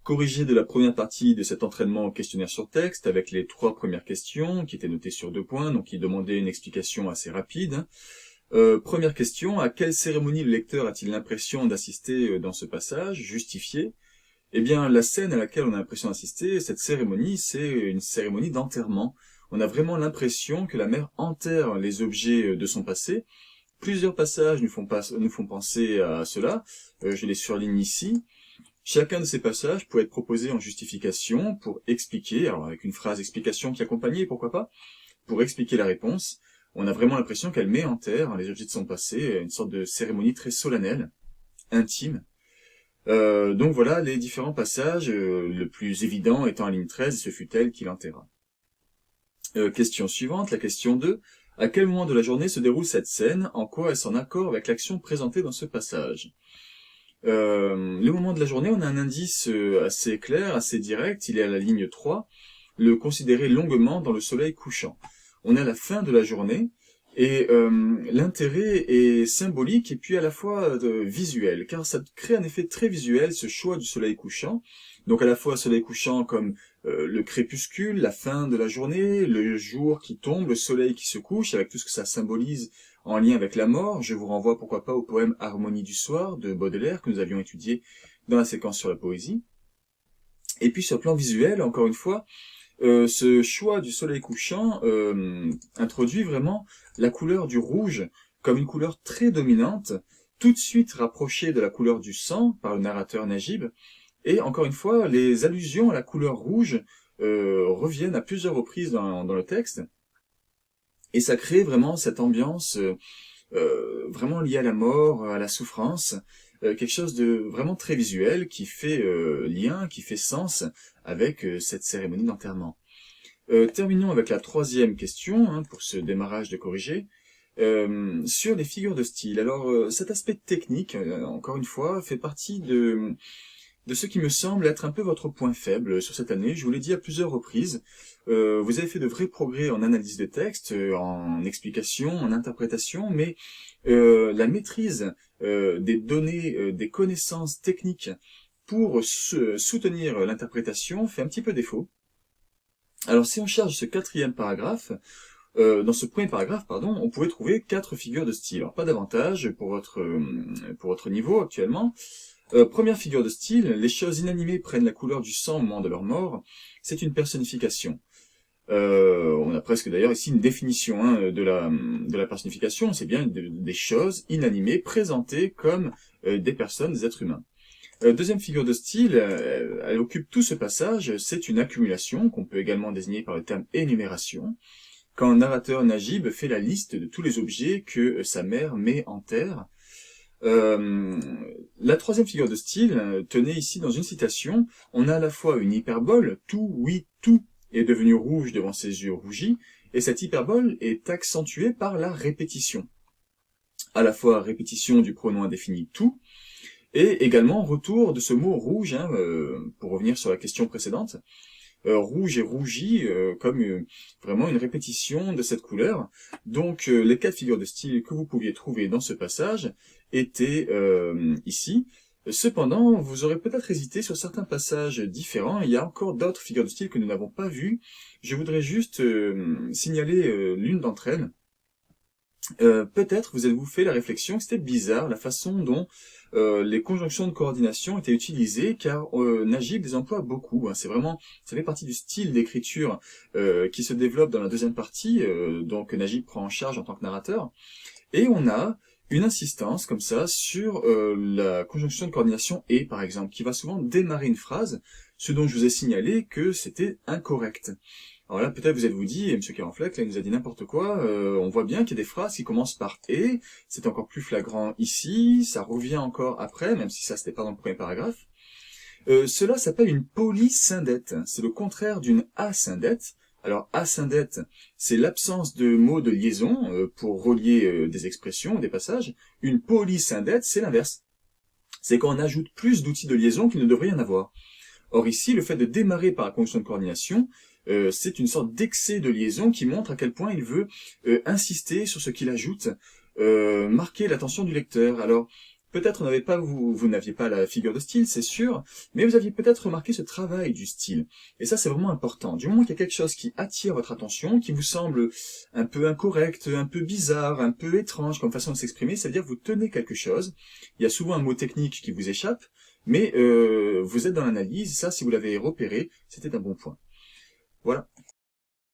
Corrigé de la première partie de cet entraînement au questionnaire sur texte avec les 3 premières questions qui étaient notées sur 2 points, donc qui demandaient une explication assez rapide. Première question, à quelle cérémonie le lecteur a-t-il l'impression d'assister dans ce passage? Justifié. Eh bien, la scène à laquelle on a l'impression d'assister, cette cérémonie, c'est une cérémonie d'enterrement. On a vraiment l'impression que la mère enterre les objets de son passé. Plusieurs passages nous font penser à cela. Je les surligne ici. Chacun de ces passages peut être proposé en justification pour expliquer, alors avec une phrase explication qui accompagnait, pourquoi pas, pour expliquer la réponse. On a vraiment l'impression qu'elle met en terre les objets de son passé, une sorte de cérémonie très solennelle, intime. Donc voilà les différents passages, le plus évident étant la ligne 13, ce fut elle qui l'enterra. Question suivante, la question 2. À quel moment de la journée se déroule cette scène? En quoi est-ce en accord avec l'action présentée dans ce passage? Le moment de la journée, on a un indice assez clair, assez direct, il est à la ligne 3, le considérer longuement dans le soleil couchant. On est à la fin de la journée, et l'intérêt est symbolique et puis à la fois visuel, car ça crée un effet très visuel, ce choix du soleil couchant. Donc à la fois soleil couchant comme le crépuscule, la fin de la journée, le jour qui tombe, le soleil qui se couche, avec tout ce que ça symbolise en lien avec la mort. Je vous renvoie pourquoi pas au poème Harmonie du soir de Baudelaire que nous avions étudié dans la séquence sur la poésie. Et puis sur le plan visuel, encore une fois, ce choix du soleil couchant introduit vraiment la couleur du rouge comme une couleur très dominante, tout de suite rapprochée de la couleur du sang par le narrateur Najib. Et encore une fois, les allusions à la couleur rouge reviennent à plusieurs reprises dans le texte. Et ça crée vraiment cette ambiance vraiment liée à la mort, à la souffrance, quelque chose de vraiment très visuel qui fait lien, qui fait sens avec cette cérémonie d'enterrement. Terminons avec la 3e question, pour ce démarrage de corrigé, sur les figures de style. Alors, cet aspect technique, encore une fois, fait partie de ce qui me semble être un peu votre point faible sur cette année. Je vous l'ai dit à plusieurs reprises. Vous avez fait de vrais progrès en analyse de texte, en explication, en interprétation, mais la maîtrise des données, des connaissances techniques pour soutenir l'interprétation fait un petit peu défaut. Alors si on charge ce 4e paragraphe, dans ce premier paragraphe, pardon, on pouvait trouver 4 figures de style. Alors pas davantage pour votre niveau actuellement. Première figure de style, les choses inanimées prennent la couleur du sang au moment de leur mort. C'est une personnification. On a presque d'ailleurs ici une définition de la personnification. C'est bien des choses inanimées présentées comme des personnes, des êtres humains. Deuxième figure de style, elle occupe tout ce passage. C'est une accumulation qu'on peut également désigner par le terme énumération. Quand le narrateur Najib fait la liste de tous les objets que sa mère met en terre. La 3e figure de style, tenez ici dans une citation, on a à la fois une hyperbole, tout, oui, tout est devenu rouge devant ses yeux rougis, et cette hyperbole est accentuée par la répétition. À la fois répétition du pronom indéfini tout, et également retour de ce mot rouge, pour revenir sur la question précédente, rouge et rougi, comme vraiment une répétition de cette couleur. Donc les 4 figures de style que vous pouviez trouver dans ce passage étaient ici. Cependant, vous aurez peut-être hésité sur certains passages différents. Il y a encore d'autres figures de style que nous n'avons pas vues. Je voudrais juste signaler l'une d'entre elles. Peut-être vous êtes-vous fait la réflexion que c'était bizarre la façon dont les conjonctions de coordination étaient utilisées, car Najib les emploie beaucoup. C'est vraiment, ça fait partie du style d'écriture qui se développe dans la 2e partie, donc Najib prend en charge en tant que narrateur, et on a une insistance comme ça sur la conjonction de coordination et, par exemple, qui va souvent démarrer une phrase, ce dont je vous ai signalé que c'était incorrect. Alors là, peut-être vous êtes-vous dit, et M. Carenfleck, là, il nous a dit n'importe quoi, on voit bien qu'il y a des phrases qui commencent par « et », c'est encore plus flagrant ici, ça revient encore après, même si ça, c'était pas dans le premier paragraphe. Cela s'appelle une polysyndète, c'est le contraire d'une asyndète. Alors, asyndète, c'est l'absence de mots de liaison pour relier des expressions, des passages. Une polysyndète, c'est l'inverse. C'est quand on ajoute plus d'outils de liaison qu'il ne devrait y en avoir. Or ici, le fait de démarrer par la conjonction de coordination, c'est une sorte d'excès de liaison qui montre à quel point il veut insister sur ce qu'il ajoute, marquer l'attention du lecteur. Alors, Peut-être vous n'aviez pas la figure de style, c'est sûr, mais vous aviez peut-être remarqué ce travail du style. Et ça, c'est vraiment important. Du moment qu'il y a quelque chose qui attire votre attention, qui vous semble un peu incorrect, un peu bizarre, un peu étrange comme façon de s'exprimer, c'est-à-dire que vous tenez quelque chose. Il y a souvent un mot technique qui vous échappe, mais vous êtes dans l'analyse, ça, si vous l'avez repéré, c'était un bon point. Voilà.